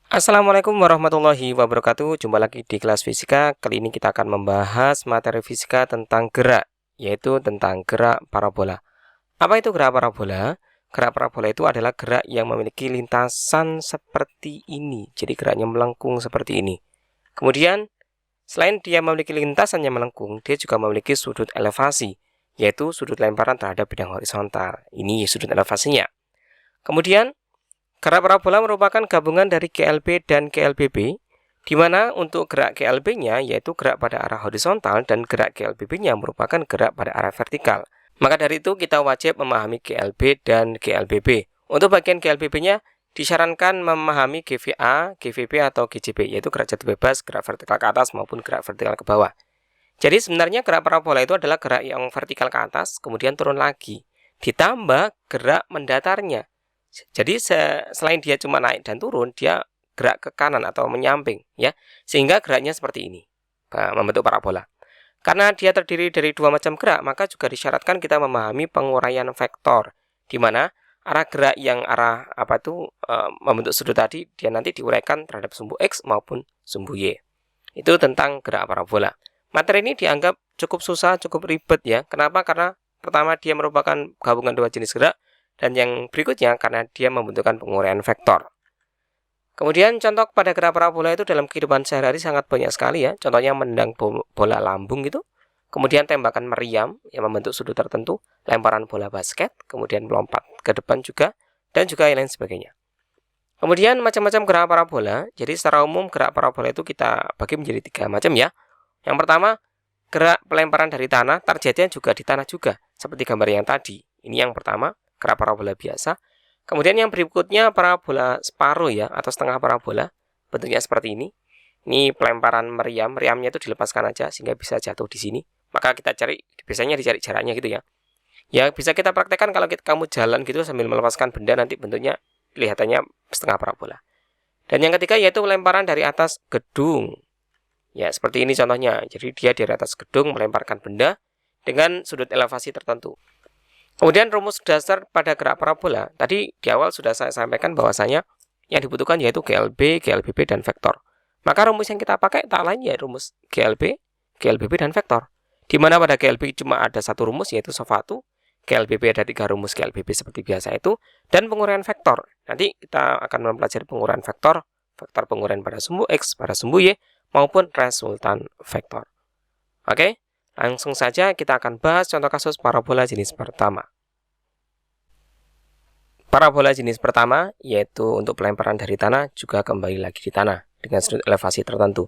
Assalamualaikum warahmatullahi wabarakatuh. Jumpa lagi di kelas fisika. Kali ini kita akan membahas materi fisika tentang gerak, yaitu tentang gerak parabola. Apa itu gerak parabola? Gerak parabola itu adalah gerak yang memiliki lintasan seperti ini. Jadi geraknya melengkung seperti ini. Kemudian, selain dia memiliki lintasan yang melengkung, dia juga memiliki sudut elevasi, yaitu sudut lemparan terhadap bidang horizontal. Ini sudut elevasinya. Kemudian, gerak parabola merupakan gabungan dari GLB dan GLBB, di mana untuk gerak GLB-nya yaitu gerak pada arah horizontal dan gerak GLBB-nya merupakan gerak pada arah vertikal. Maka dari itu kita wajib memahami GLB dan GLBB. Untuk bagian GLBB-nya disarankan memahami GVA, GVB atau GJB, yaitu gerak jatuh bebas, gerak vertikal ke atas maupun gerak vertikal ke bawah. Jadi sebenarnya gerak parabola itu adalah gerak yang vertikal ke atas, kemudian turun lagi, ditambah gerak mendatarnya. Jadi selain dia cuma naik dan turun, dia gerak ke kanan atau menyamping, ya, sehingga geraknya seperti ini, membentuk parabola. Karena dia terdiri dari dua macam gerak, maka juga disyaratkan kita memahami penguraian vektor, di mana arah gerak yang membentuk sudut tadi, dia nanti diuraikan terhadap sumbu x maupun sumbu y. Itu tentang gerak parabola. Materi ini dianggap cukup susah, cukup ribet, ya. Kenapa? Karena pertama dia merupakan gabungan dua jenis gerak. Dan yang berikutnya karena dia membutuhkan penguraian vektor. Kemudian contoh pada gerak parabola itu dalam kehidupan sehari-hari sangat banyak sekali, ya. Contohnya menendang bola lambung gitu. Kemudian tembakan meriam yang membentuk sudut tertentu, lemparan bola basket, kemudian melompat ke depan juga, dan juga lain sebagainya. Kemudian macam-macam gerak parabola. Jadi secara umum gerak parabola itu kita bagi menjadi tiga macam, ya. Yang pertama, gerak pelemparan dari tanah, targetnya juga di tanah juga, seperti gambar yang tadi. Ini yang pertama, gerak parabola biasa. Kemudian yang berikutnya parabola separuh, ya, atau setengah parabola, bentuknya seperti ini. Ini pelemparan meriam, meriamnya itu dilepaskan aja sehingga bisa jatuh di sini. Maka kita cari, biasanya dicari jaraknya gitu, ya. Ya bisa kita praktekkan kalau kamu jalan gitu sambil melepaskan benda, nanti bentuknya kelihatannya setengah parabola. Dan yang ketiga yaitu pelemparan dari atas gedung. Ya seperti ini contohnya. Jadi dia dari atas gedung melemparkan benda dengan sudut elevasi tertentu. Kemudian rumus dasar pada gerak parabola, tadi di awal sudah saya sampaikan bahwasanya yang dibutuhkan yaitu GLB, GLBB, dan vektor. Maka rumus yang kita pakai tak lain ya rumus GLB, GLBB, dan vektor. Di mana pada GLB cuma ada satu rumus yaitu SOF1, GLBB ada 3 rumus GLBB seperti biasa itu, dan penguraian vektor. Nanti kita akan mempelajari penguraian vektor, vektor penguraian pada sumbu X, pada sumbu Y, maupun resultan vektor. Oke? Langsung saja kita akan bahas contoh kasus parabola jenis pertama. Parabola jenis pertama yaitu untuk pelemparan dari tanah juga kembali lagi di tanah dengan sudut elevasi tertentu.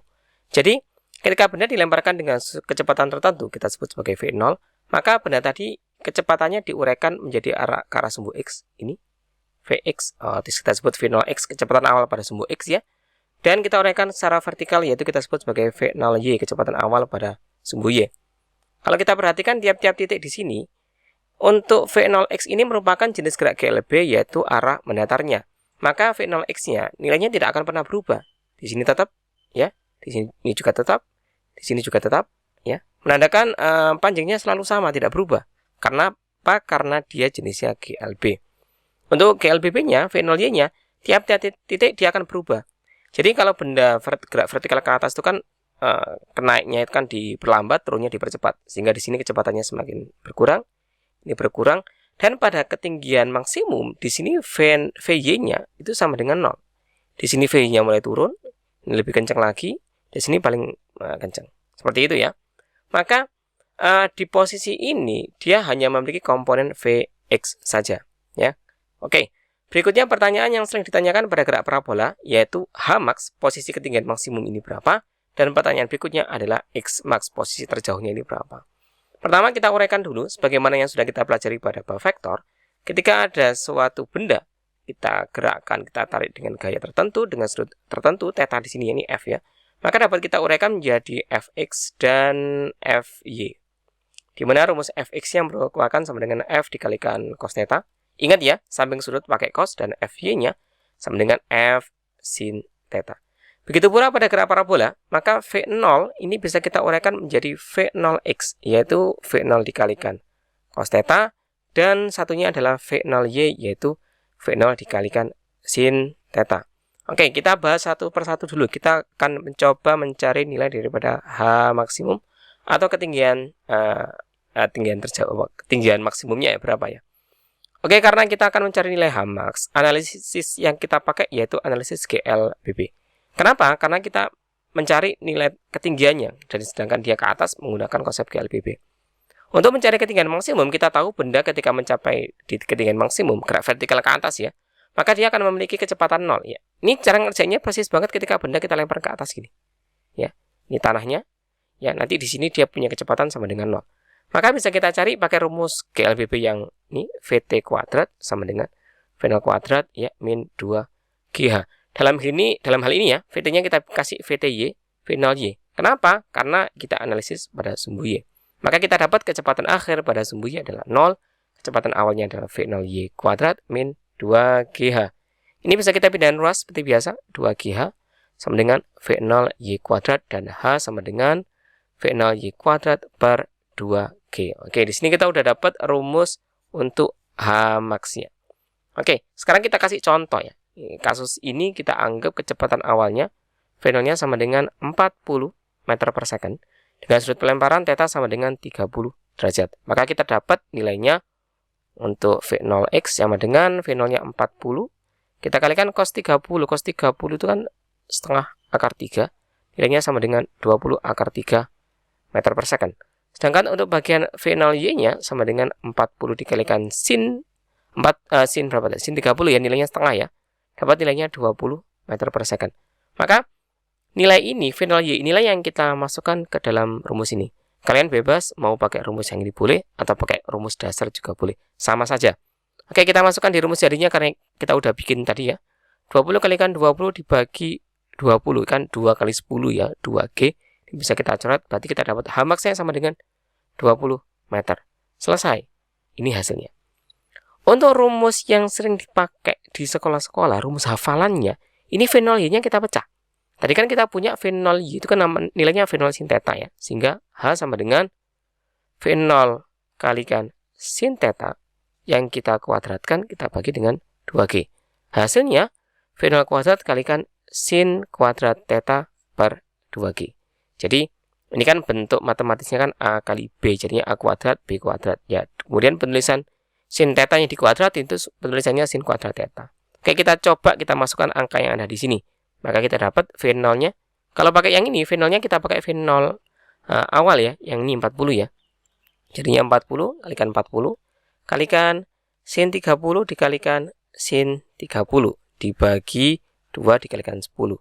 Jadi ketika benda dilemparkan dengan kecepatan tertentu kita sebut sebagai V0, maka benda tadi kecepatannya diuraikan menjadi ke arah sumbu X ini Vx, kita sebut V0x kecepatan awal pada sumbu X, ya. Dan kita uraikan secara vertikal yaitu kita sebut sebagai V0y kecepatan awal pada sumbu Y. Kalau kita perhatikan tiap-tiap titik di sini, untuk V0x ini merupakan jenis gerak GLB yaitu arah mendatarnya. Maka V0x-nya nilainya tidak akan pernah berubah. Di sini tetap, ya. Di sini juga tetap, di sini juga tetap, ya. Menandakan panjangnya selalu sama, tidak berubah. Karena apa? Karena dia jenisnya GLB. Untuk GLBB-nya, V0y-nya, tiap-tiap titik dia akan berubah. Jadi kalau benda gerak vertikal ke atas itu kan kenaiknya itu kan diperlambat, turunnya dipercepat, sehingga di sini kecepatannya semakin berkurang, ini berkurang, dan pada ketinggian maksimum di sini Vy-nya itu sama dengan 0. Di sini Vy-nya mulai turun, ini lebih kencang lagi, di sini paling kencang. Seperti itu, ya. Maka di posisi ini dia hanya memiliki komponen Vx saja, ya. Oke. Berikutnya pertanyaan yang sering ditanyakan pada gerak parabola yaitu Hmax, posisi ketinggian maksimum ini berapa? Dan pertanyaan berikutnya adalah Xmax, posisi terjauhnya ini berapa? Pertama kita uraikan dulu sebagaimana yang sudah kita pelajari pada bab vektor. Ketika ada suatu benda, kita gerakkan, kita tarik dengan gaya tertentu, dengan sudut tertentu, theta di sini ini F, ya. Maka dapat kita uraikan menjadi Fx dan Fy. Di mana rumus Fx yang merupakan sama dengan F dikalikan cos theta. Ingat ya, samping sudut pakai cos dan Fy-nya sama dengan F sin theta. Begitu pula pada gerak parabola, maka V0 ini bisa kita uraikan menjadi V0x, yaitu V0 dikalikan cos theta dan satunya adalah V0Y, yaitu V0 dikalikan sin theta. Oke, kita bahas satu persatu dulu. Kita akan mencoba mencari nilai daripada H maksimum atau ketinggian ketinggian maksimumnya ya berapa ya. Oke, karena kita akan mencari nilai H max, analisis yang kita pakai yaitu analisis GLBB. Kenapa? Karena kita mencari nilai ketinggiannya, dan sedangkan dia ke atas menggunakan konsep GLBB. Untuk mencari ketinggian maksimum, kita tahu benda ketika mencapai di ketinggian maksimum, gerak vertikal ke atas ya, maka dia akan memiliki kecepatan 0 ya. Ini cara ngerjainnya persis banget ketika benda kita lempar ke atas gini. Ya, ini tanahnya. Ya, nanti di sini dia punya kecepatan sama dengan 0. Maka bisa kita cari pakai rumus GLBB yang ini, VT kuadrat sama dengan V0 kuadrat ya min 2GH. Dalam hal ini ya, VT-nya kita kasih VTY, V0Y. Kenapa? Karena kita analisis pada sumbu Y. Maka kita dapat kecepatan akhir pada sumbu Y adalah 0, kecepatan awalnya adalah V0Y kuadrat min 2GH. Ini bisa kita pindahin ruas seperti biasa, 2GH sama dengan V0Y kuadrat dan H sama dengan V0Y kuadrat per 2G. Oke, di sini kita udah dapat rumus untuk H max-nya. Oke, sekarang kita kasih contoh ya. Kasus ini kita anggap kecepatan awalnya V0-nya sama dengan 40 meter per second. Dengan sudut pelemparan θ sama dengan 30 derajat. Maka kita dapat nilainya untuk V0x sama dengan V0-nya 40. Kita kalikan cos 30. Cos 30 itu kan setengah akar 3. Nilainya sama dengan 20 akar 3 meter per second. Sedangkan untuk bagian V0y-nya sama dengan 40 dikalikan sin 30 ya, nilainya setengah ya. Dapat nilainya 20 meter per second. Maka nilai ini, V0y, inilah yang kita masukkan ke dalam rumus ini. Kalian bebas mau pakai rumus yang ini boleh, atau pakai rumus dasar juga boleh. Sama saja. Oke, kita masukkan di rumus jadinya karena kita udah bikin tadi ya. 20 kalikan 20 dibagi 20, kan 2 kali 10 ya, 2G. Ini bisa kita coret, berarti kita dapat H max-nya sama dengan 20 meter. Selesai. Ini hasilnya. Untuk rumus yang sering dipakai di sekolah-sekolah, rumus hafalannya, ini V0y-nya kita pecah. Tadi kan kita punya V0y, itu kan nilainya V0 sin theta ya. Sehingga H sama dengan V0 kalikan sin theta yang kita kuadratkan, kita bagi dengan 2G. Hasilnya V0 kuadrat kalikan sin kuadrat theta per 2G. Jadi ini kan bentuk matematisnya kan A kali B, jadinya A kuadrat B kuadrat ya. Kemudian penulisan sin theta yang dikuadrat itu penulisannya sin kuadrat theta. Oke, kita coba kita masukkan angka yang ada di sini. Maka kita dapat V0-nya. Kalau pakai yang ini, V0-nya kita pakai V0 awal ya, yang ini 40 ya. Jadinya 40 kalikan 40 kalikan sin 30 dikalikan sin 30 dibagi 2 dikalikan 10.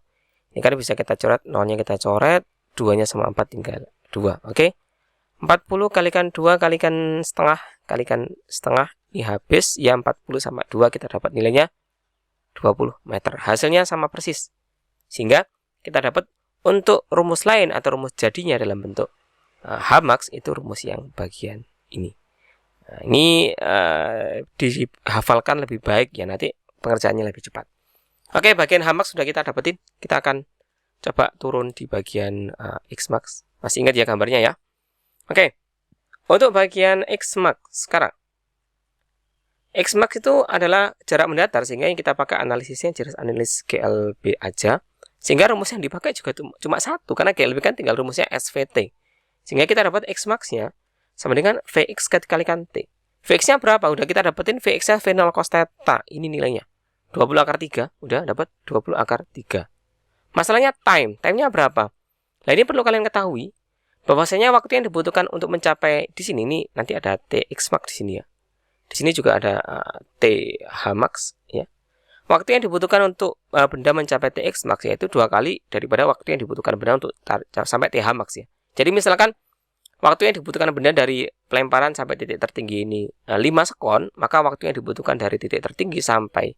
Ini kan bisa kita coret, 0-nya kita coret, 2-nya sama 4 tinggal 2. Oke. 40 kalikan 2 kalikan setengah, ini habis ya, 40 sama 2 kita dapat nilainya 20 meter. Hasilnya sama persis. Sehingga kita dapat untuk rumus lain atau rumus jadinya dalam bentuk H max itu rumus yang bagian ini. Nah, ini dihafalkan lebih baik ya, nanti pengerjaannya lebih cepat. Oke, bagian H max sudah kita dapetin. Kita akan coba turun di bagian X max. Masih ingat ya gambarnya ya? Oke. Untuk bagian X max sekarang. X max itu adalah jarak mendatar, sehingga yang kita pakai analisisnya jelas analisis GLB aja. Sehingga rumus yang dipakai juga cuma satu, karena GLB kan tinggal rumusnya SVT. Sehingga kita dapat X max-nya sama dengan Vx dikalikan T. Vx-nya berapa? Udah kita dapetin Vx-nya V0 cos theta. Ini nilainya 20 akar 3. Udah dapat 20 akar 3. Masalahnya time-nya berapa? Nah, ini perlu kalian ketahui bahwasanya waktu yang dibutuhkan untuk mencapai di sini, ini nanti ada Tx max di sini ya. Di sini juga ada TH max ya. Waktu yang dibutuhkan untuk benda mencapai Tx max yaitu 2 kali daripada waktu yang dibutuhkan benda untuk sampai TH max ya. Jadi misalkan waktu yang dibutuhkan benda dari pelemparan sampai titik tertinggi ini 5 sekon, maka waktu yang dibutuhkan dari titik tertinggi sampai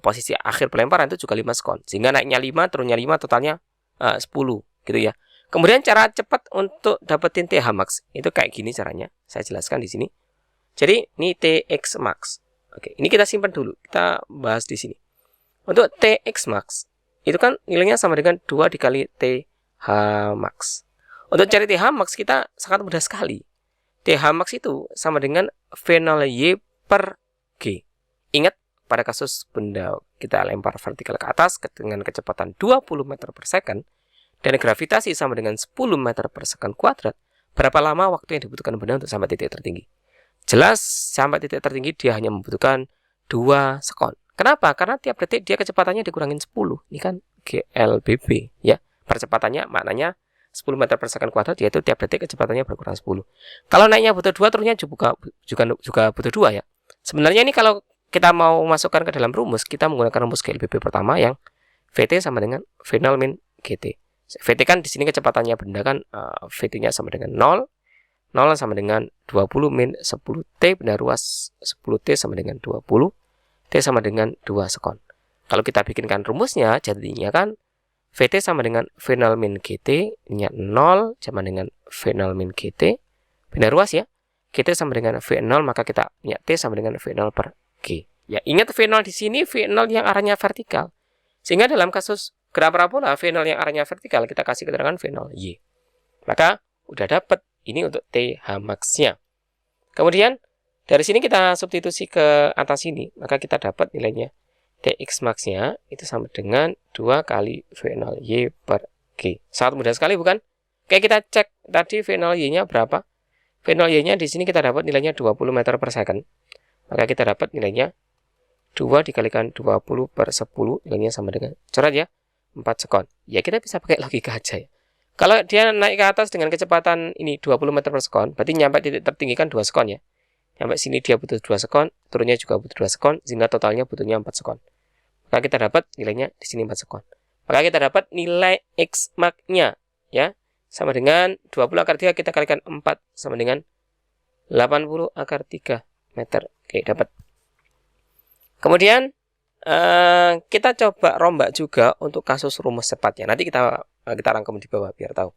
posisi akhir pelemparan itu juga 5 sekon. Sehingga naiknya 5, turunnya 5, totalnya 10 gitu ya. Kemudian cara cepat untuk dapetin TH max itu kayak gini caranya. Saya jelaskan di sini. Jadi ini Tx max. Oke, ini kita simpan dulu. Kita bahas di sini. Untuk Tx max itu kan nilainya sama dengan 2 dikali TH max. Untuk cari TH max kita sangat mudah sekali. TH max itu sama dengan V0 Y per G. Ingat, pada kasus benda kita lempar vertikal ke atas dengan kecepatan 20 meter per second, dan gravitasi sama dengan 10 meter per second kuadrat, berapa lama waktu yang dibutuhkan benda untuk sampai titik tertinggi? Jelas, sampai titik tertinggi dia hanya membutuhkan 2 sekon. Kenapa? Karena tiap detik dia kecepatannya dikurangin 10. Ini kan GLBB, ya. Percepatannya maknanya 10 meter per second kuadrat, yaitu tiap detik kecepatannya berkurang 10. Kalau naiknya butuh 2, turunnya juga butuh 2 ya. Sebenarnya ini kalau kita mau masukkan ke dalam rumus, kita menggunakan rumus GLBB pertama yang VT sama dengan V0 min GT. VT kan di sini kecepatannya benda kan, VT-nya sama dengan 0. 0 sama dengan 20 min 10T, benda ruas 10T sama dengan 20. T sama dengan 2 sekon. Kalau kita bikinkan rumusnya, jadinya kan VT sama dengan V0 min GT, ini 0 sama dengan V0 min GT, benda ruas ya. GT sama dengan V0, maka kita punya T sama dengan V0 per G. Ya, ingat V0 di sini V0 yang arahnya vertikal. Sehingga dalam kasus gerak parabola V0 yang arahnya vertikal, kita kasih keterangan V0 Y. Maka udah dapat ini untuk TH max-nya. Kemudian dari sini kita substitusi ke atas sini, maka kita dapat nilainya TX max-nya itu sama dengan 2 kali V0 Y per G. Sangat mudah sekali bukan? Oke, kita cek tadi V0 Y-nya berapa. V0 Y-nya di sini kita dapat nilainya 20 meter per second. Maka kita dapat nilainya 2 dikalikan 20 per 10, nilainya sama dengan, coret ya, 4 sekon. Ya, kita bisa pakai logika aja ya. Kalau dia naik ke atas dengan kecepatan ini 20 meter per sekon, berarti nyampe titik tertinggi kan 2 sekon ya. Sampai sini dia butuh 2 sekon, turunnya juga butuh 2 sekon, sehingga totalnya butuhnya 4 sekon. Maka kita dapat nilainya di sini 4 sekon. Maka kita dapat nilai X max-nya ya, sama dengan 20 akar 3 kita kalikan 4 sama dengan 80 akar 3 meter. Oke, dapat. Kemudian kita coba rombak juga untuk kasus rumus cepatnya. Nanti kita rangkum di bawah biar tahu.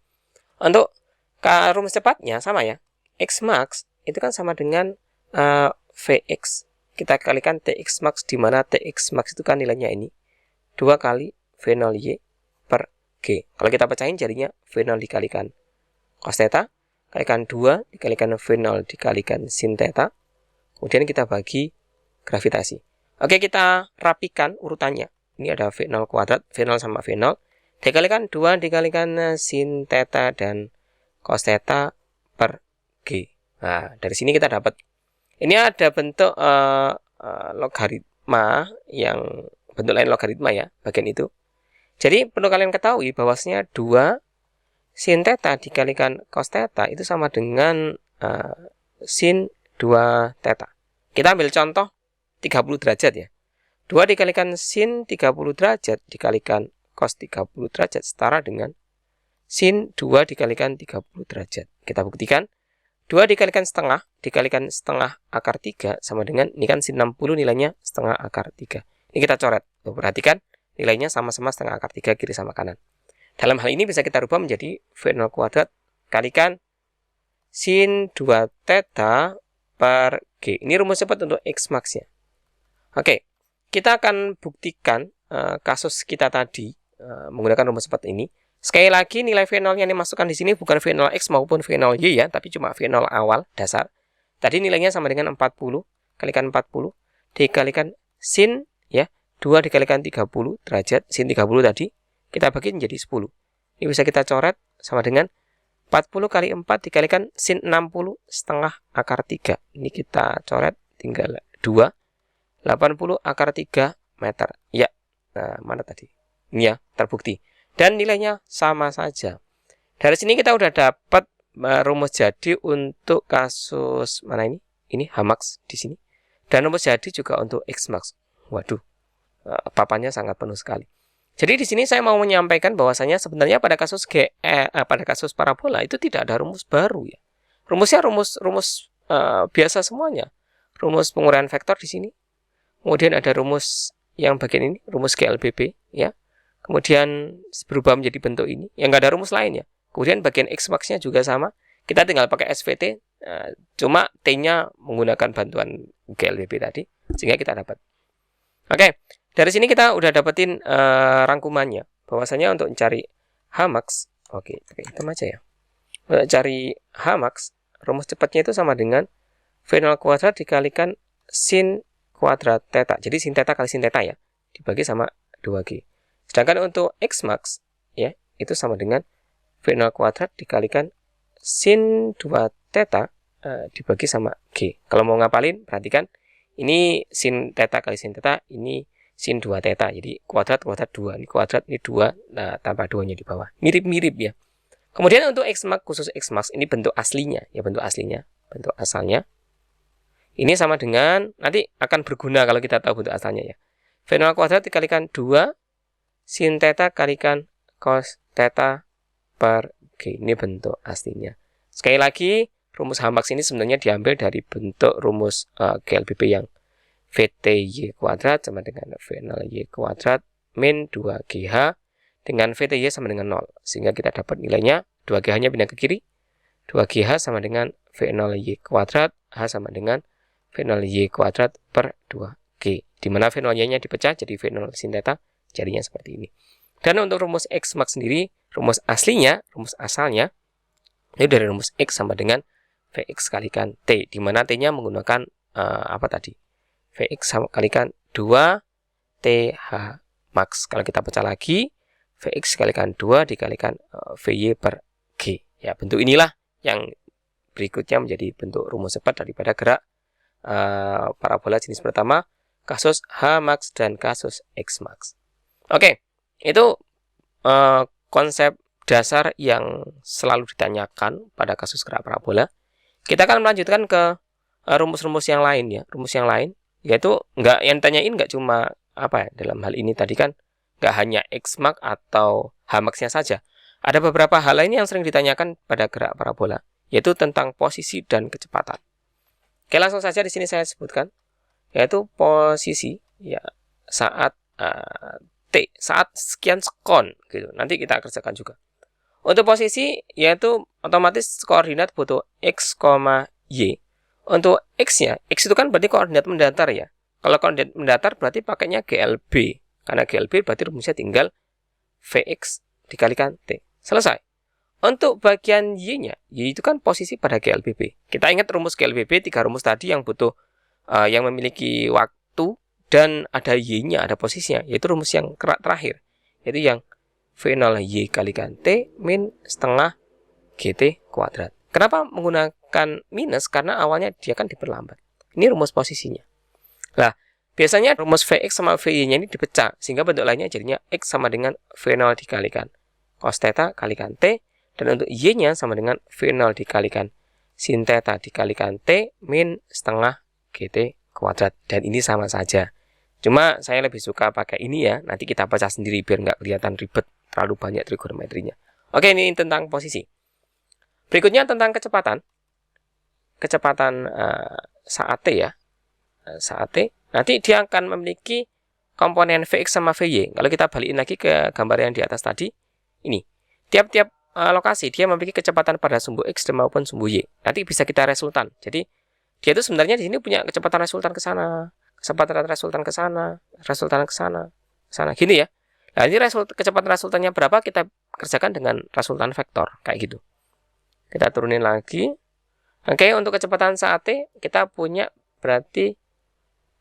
Untuk rumus cepatnya sama ya. X max itu kan sama dengan Vx. Kita kalikan Tx max, di mana Tx max itu kan nilainya ini 2 kali V0Y per G. Kalau kita pecahin jadinya V0 dikalikan cos theta, kalikan 2 dikalikan V0 dikalikan sin theta. Kemudian kita bagi gravitasi. Oke, kita rapikan urutannya. Ini ada V0 kuadrat, V0 sama V0. Dikalikan 2 dikalikan sin theta dan cos theta per G. Nah, dari sini kita dapat. Ini ada bentuk logaritma, yang bentuk lain logaritma ya, bagian itu. Jadi perlu kalian ketahui bahwasanya 2 sin theta dikalikan cos theta itu sama dengan sin 2 theta. Kita ambil contoh 30 derajat ya. 2 dikalikan sin 30 derajat dikalikan cos 30 derajat setara dengan sin 2 dikalikan 30 derajat. Kita buktikan. 2 dikalikan setengah akar 3 sama dengan, ini kan sin 60 nilainya setengah akar 3. Ini kita coret. Tuh, perhatikan nilainya sama-sama setengah akar 3 kiri sama kanan. Dalam hal ini bisa kita rubah menjadi V0 kuadrat kalikan sin 2 theta per G. Ini rumus cepat untuk X max-nya. Oke, kita akan buktikan kasus kita tadi menggunakan rumus cepat ini. Sekali lagi nilai V0 yang dimasukkan di sini bukan V0X maupun V0Y ya, tapi cuma V0 awal dasar. Tadi nilainya sama dengan 40 kalikan 40 dikalikan sin ya, 2 dikalikan 30 derajat, sin 30 tadi kita bagi menjadi 10. Ini bisa kita coret sama dengan 40 kali 4 dikalikan sin 60 setengah akar 3. Ini kita coret tinggal 2. 80 akar 3 meter. Ya, nah mana tadi? Ini ya, terbukti. Dan nilainya sama saja. Dari sini kita udah dapat rumus jadi untuk kasus mana ini? Ini H max di sini. Dan rumus jadi juga untuk X max. Waduh, papannya sangat penuh sekali. Jadi di sini saya mau menyampaikan bahwasanya sebenarnya pada kasus pada kasus parabola itu tidak ada rumus baru ya. Rumusnya rumus biasa semuanya. Rumus penguraian vektor di sini. Kemudian ada rumus yang bagian ini, rumus GLBB ya. Kemudian berubah menjadi bentuk ini, yang nggak ada rumus lain ya. Kemudian bagian X max-nya juga sama. Kita tinggal pakai SVT, cuma T-nya menggunakan bantuan GLBB tadi, sehingga kita dapat. Oke, dari sini kita udah dapetin rangkumannya. Bahwasanya untuk mencari H max, oke, pakai hitam aja ya. Untuk cari H max, rumus cepatnya itu sama dengan V0 kuadrat dikalikan sin kuadrat theta. Jadi sin theta kali sin theta ya, dibagi sama 2G. Sedangkan untuk X max ya, itu sama dengan V0 kuadrat dikalikan sin 2 theta dibagi sama G. Kalau mau ngapalin, perhatikan ini sin theta kali sin theta, ini sin 2 theta. Jadi kuadrat 2, ini kuadrat, ini 2, nah tambah 2-nya di bawah. Mirip-mirip ya. Kemudian untuk X max, khusus X max, ini bentuk aslinya ya, bentuk asalnya. Ini sama dengan, nanti akan berguna kalau kita tahu bentuk asalnya ya. V0 kuadrat dikalikan 2 sin theta kalikan cos theta per G. Ini bentuk aslinya. Sekali lagi, rumus H max ini sebenarnya diambil dari bentuk rumus GLBP yang VTY kuadrat sama dengan V0Y kuadrat min 2GH dengan VTY sama dengan 0. Sehingga kita dapat nilainya, 2GH-nya pindah ke kiri, 2GH sama dengan V0Y kuadrat, H sama dengan V0Y kuadrat per 2G. Di mana V0Y-nya dipecah jadi V0 sin theta, jadinya seperti ini. Dan untuk rumus X max sendiri, rumus aslinya, rumus asalnya, itu dari rumus X sama dengan Vx kalikan T, di mana T-nya menggunakan apa tadi? Vx sama kalikan 2 TH max. Kalau kita pecah lagi, Vx kalikan 2 dikalikan Vy per G. Ya, bentuk inilah yang berikutnya menjadi bentuk rumus cepat daripada gerak parabola jenis pertama, kasus H max dan kasus X max. Oke, itu konsep dasar yang selalu ditanyakan pada kasus gerak parabola. Kita akan melanjutkan ke rumus-rumus yang lain ya. Rumus yang lain yaitu yang tanyain nggak cuma apa ya, dalam hal ini tadi kan nggak hanya X max atau H max-nya saja. Ada beberapa hal lain yang sering ditanyakan pada gerak parabola, yaitu tentang posisi dan kecepatan. Oke, langsung saja di sini saya sebutkan, yaitu posisi ya saat T, saat sekian sekon gitu. Nanti kita kerjakan juga. Untuk posisi yaitu otomatis koordinat butuh X, Y. Untuk X-nya, X itu kan berarti koordinat mendatar ya. Kalau koordinat mendatar berarti pakainya GLB. Karena GLB berarti rumusnya tinggal Vx dikalikan T. Selesai. Untuk bagian Y-nya, Y itu kan posisi pada GLBB. Kita ingat rumus GLBB, 3 rumus tadi yang butuh yang memiliki waktu dan ada Y-nya, ada posisinya, yaitu rumus yang terakhir, yaitu yang V0Y kalikan T min setengah GT kuadrat. Kenapa menggunakan minus? Karena awalnya dia kan diperlambat. Ini rumus posisinya. Nah, biasanya rumus Vx sama Vy-nya ini dipecah, sehingga bentuk lainnya jadinya X sama dengan V0 dikalikan cos theta kalikan T, dan untuk Y-nya sama dengan V0 dikalikan sin theta dikalikan T min setengah GT kuadrat. Dan ini sama saja. Cuma saya lebih suka pakai ini ya, nanti kita baca sendiri biar nggak kelihatan ribet, terlalu banyak trigonometrinya. Oke, ini tentang posisi. Berikutnya tentang kecepatan. Kecepatan saat T ya. Saat T, nanti dia akan memiliki komponen Vx sama Vy. Kalau kita balikin lagi ke gambar yang di atas tadi, ini. Tiap-tiap lokasi dia memiliki kecepatan pada sumbu X maupun sumbu Y. Nanti bisa kita resultan. Jadi, dia itu sebenarnya di sini punya kecepatan resultan ke sana, kecepatan resultan ke sana, resultan ke sana, gini ya. Nah, ini kecepatan resultannya berapa, kita kerjakan dengan resultan vektor, kayak gitu. Kita turunin lagi. Oke, untuk kecepatan saat T, kita punya berarti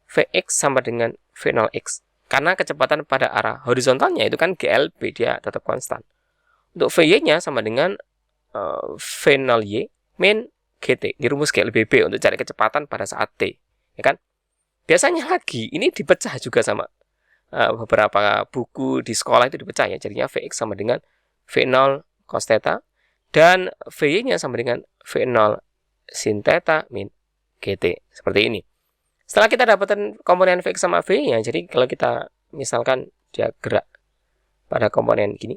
Vx sama dengan V0x. Karena kecepatan pada arah horizontalnya itu kan GLB, dia tetap konstan. Untuk Vy-nya sama dengan V0y min GT. Ini rumus GLBB untuk cari kecepatan pada saat T. Ya kan? Biasanya lagi, ini dipecah juga sama beberapa buku di sekolah itu dipecah ya. Jadinya Vx sama dengan V0 cos theta dan Vy-nya sama dengan V0 sin theta min GT. Seperti ini. Setelah kita dapatkan komponen Vx sama V-nya, jadi kalau kita misalkan dia gerak pada komponen gini,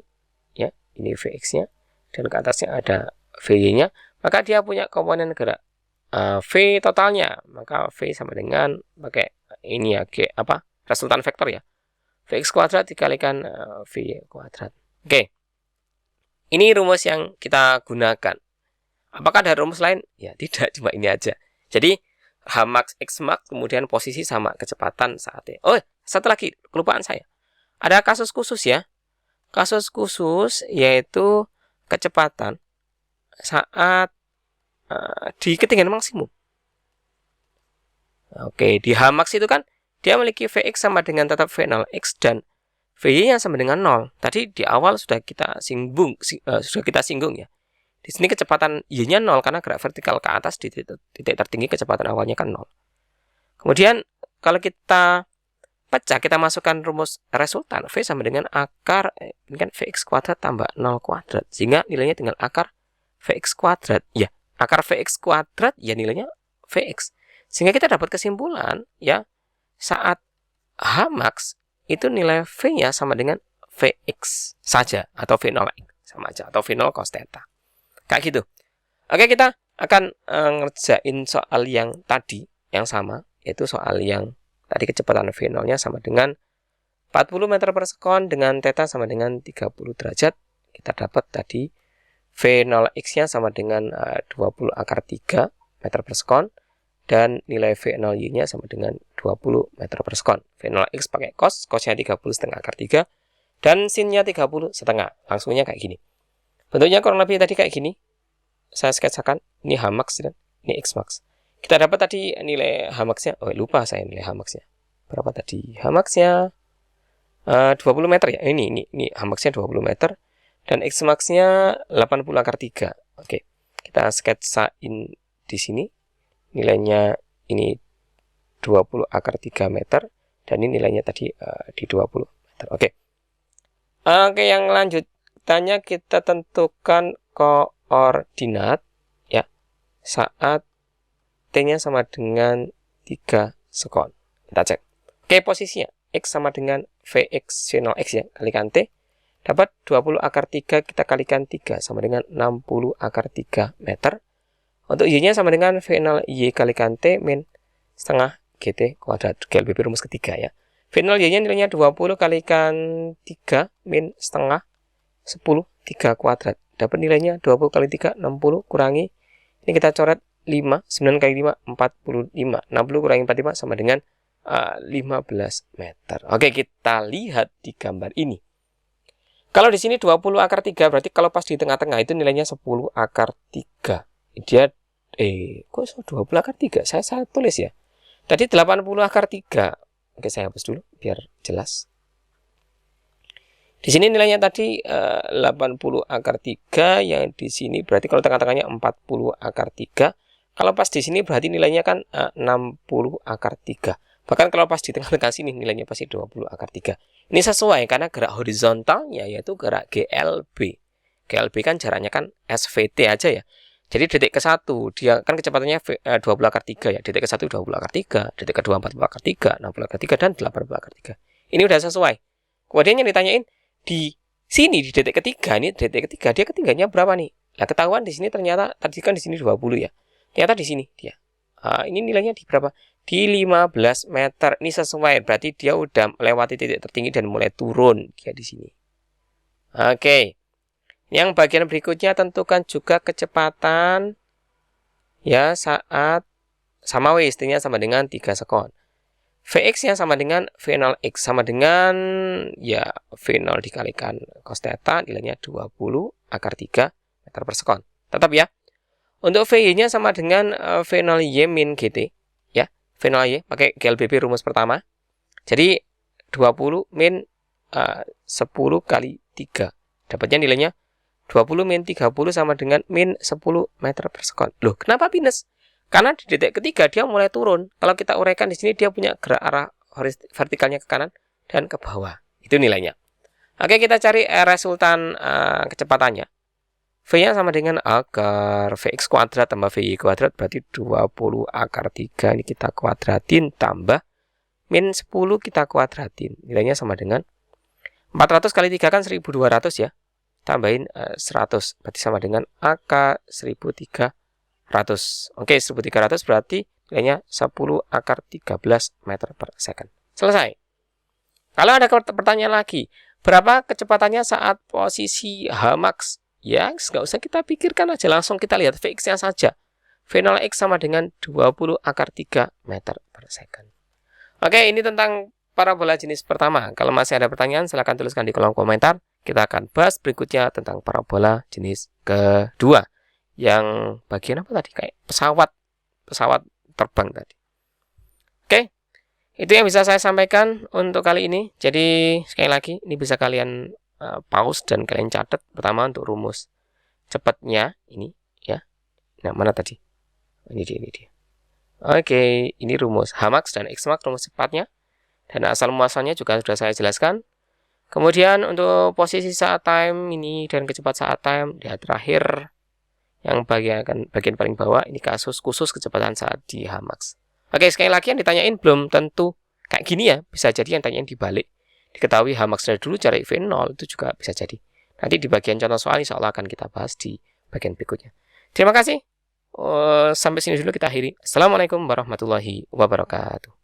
ya, ini Vx-nya dan ke atasnya ada Vy-nya, maka dia punya komponen gerak V totalnya, maka V sama dengan pakai ini ya, resultan vektor ya, Vx kuadrat dikalikan Vy kuadrat. Oke. Ini rumus yang kita gunakan. Apakah ada rumus lain? Ya, tidak, cuma ini aja. Jadi, H max, X max, kemudian posisi sama kecepatan saat T. Oh, satu lagi, kelupaan saya. Ada kasus khusus ya. Kasus khusus yaitu kecepatan saat di ketinggian maksimum. Oke, di Hmax itu kan dia memiliki Vx sama dengan tetap V0x dan Vy-nya sama dengan 0. Tadi di awal sudah kita singgung ya. Di sini kecepatan Y-nya 0 karena gerak vertikal ke atas di titik tertinggi kecepatan awalnya kan 0. Kemudian kalau kita pecah, kita masukkan rumus resultan V sama dengan akar ini kan Vx kuadrat tambah 0 kuadrat. Sehingga nilainya tinggal akar Vx kuadrat. Ya, akar Vx kuadrat ya nilainya Vx. Sehingga kita dapat kesimpulan ya, saat Hmax itu nilai V-nya sama dengan Vx saja atau V0x sama aja atau V0 cos theta. Kayak gitu. Oke, kita akan ngerjain soal yang tadi yang sama, yaitu soal yang tadi kecepatan V0-nya sama dengan 40 meter per sekon dengan theta sama dengan 30 derajat. Kita dapat tadi V0x-nya sama dengan 20 akar 3 meter per sekon. Dan nilai V0y-nya sama dengan 20 meter per sekon. V0x pakai cos, cosnya 30 setengah akar 3. Dan sin-nya 30 setengah. Langsungnya kayak gini. Bentuknya kurang lebih tadi kayak gini. Saya sketsakan. Ini Hmax dan ini Xmax. Kita dapat tadi nilai Hmax-nya. Oh, lupa saya nilai Hmax-nya. Berapa tadi? Hmax-nya 20 meter ya. Ini Hmax-nya 20 meter. Dan Xmax-nya 80 akar 3. Oke. Kita sketsain di sini. Nilainya ini 20 akar 3 meter. Dan ini nilainya tadi di 20 meter. Oke. Oke, yang lanjutannya kita tentukan koordinat ya saat T-nya sama dengan 3 sekon. Kita cek. Oke, posisinya X sama dengan Vx V0x ya, kalikan T. Dapat 20 akar 3 kita kalikan 3 sama dengan 60 akar 3 meter. Untuk Y-nya sama dengan V0y kalikan T min setengah GT kuadrat. GLBP rumus ketiga ya. V0y-nya nilainya 20 kalikan 3 min setengah 10 3 kuadrat. Dapat nilainya 20 kali 3 60 kurangi. Ini kita coret 5. 9 kali 5 45. 60 kurangi 45 sama dengan 15 meter. Oke, kita lihat di gambar ini. Kalau di sini 20 akar 3 berarti kalau pas di tengah-tengah itu nilainya 10 akar 3. Dia kok 20 akar 3? Saya tulis ya. Tadi 80 akar 3. Oke, saya hapus dulu biar jelas. Di sini nilainya tadi 80 akar 3, yang di sini berarti kalau tengah-tengahnya 40 akar 3. Kalau pas di sini berarti nilainya kan 60 akar 3. Bahkan kalau pas di tengah-tengah sini nilainya pasti 20 akar 3. Ini sesuai karena gerak horizontalnya yaitu gerak GLB. GLB kan jaraknya kan SVT aja ya. Jadi detik ke-1 dia kan kecepatannya 20 akar 3 ya. Detik ke-1 20 akar 3, detik ke-2 40 akar 3, 60 akar 3 dan 80 akar 3. Ini udah sesuai. Kemudian yang ditanyain di sini di detik ketiga nih, detik ketiga dia ketinggiannya berapa nih? Nah, ketahuan di sini ternyata tadi kan di sini 20 ya. Ternyata di sini dia. Ini nilainya di berapa? Di 15 meter. Ini sesuai, berarti dia udah melewati titik tertinggi dan mulai turun dia di sini. Oke. Yang bagian berikutnya tentukan juga kecepatan ya saat sama W, istrinya sama dengan 3 sekon. Vx-nya sama dengan V0x sama dengan ya V0 dikalikan cos theta, nilainya 20 akar 3 meter per sekon. Tetap ya. Untuk Vy-nya sama dengan V0y min GT ya. V0y pakai GLBP rumus pertama. Jadi 20 min 10 kali 3. Dapatnya nilainya 20 min 30 sama dengan min 10 meter per sekon. Loh, kenapa minus? Karena di detik ketiga dia mulai turun. Kalau kita uraikan di sini dia punya gerak arah vertikalnya ke kanan dan ke bawah. Itu nilainya. Oke, kita cari resultan kecepatannya. V-nya sama dengan akar Vx kuadrat tambah Vy kuadrat berarti 20 akar 3 ini kita kuadratin tambah min 10 kita kuadratin. Nilainya sama dengan 400 kali 3 kan 1200 ya. Tambahin 100 berarti sama dengan akar 1300. Oke, 1300 berarti nilainya 10 akar 13 meter per second. Selesai. Kalau ada pertanyaan lagi, berapa kecepatannya saat posisi Hmax? Ya, nggak usah kita pikirkan aja, langsung kita lihat Vx-nya saja. V0x sama dengan 20 akar 3 meter per second. Oke, ini tentang parabola jenis pertama. Kalau masih ada pertanyaan, silahkan tuliskan di kolom komentar. Kita akan bahas berikutnya tentang parabola jenis kedua, yang bagian apa tadi, kayak pesawat terbang tadi. Oke, itu yang bisa saya sampaikan untuk kali ini. Jadi sekali lagi ini bisa kalian pause dan kalian catat. Pertama untuk rumus cepatnya ini ya. Nah, mana tadi? Ini dia. Oke, ini rumus Hmax dan Xmax, rumus cepatnya. Dan asal muasalnya juga sudah saya jelaskan. Kemudian untuk posisi saat time ini dan kecepatan saat time di terakhir, yang bagian paling bawah ini kasus khusus kecepatan saat di Hmax. Oke, sekali lagi yang ditanyain belum tentu kayak gini ya, bisa jadi yang tanyain dibalik. Diketahui Hmax dari dulu cari V0 itu juga bisa jadi. Nanti di bagian contoh soal insya Allah akan kita bahas di bagian berikutnya. Terima kasih. Sampai sini dulu kita akhiri. Assalamualaikum warahmatullahi wabarakatuh.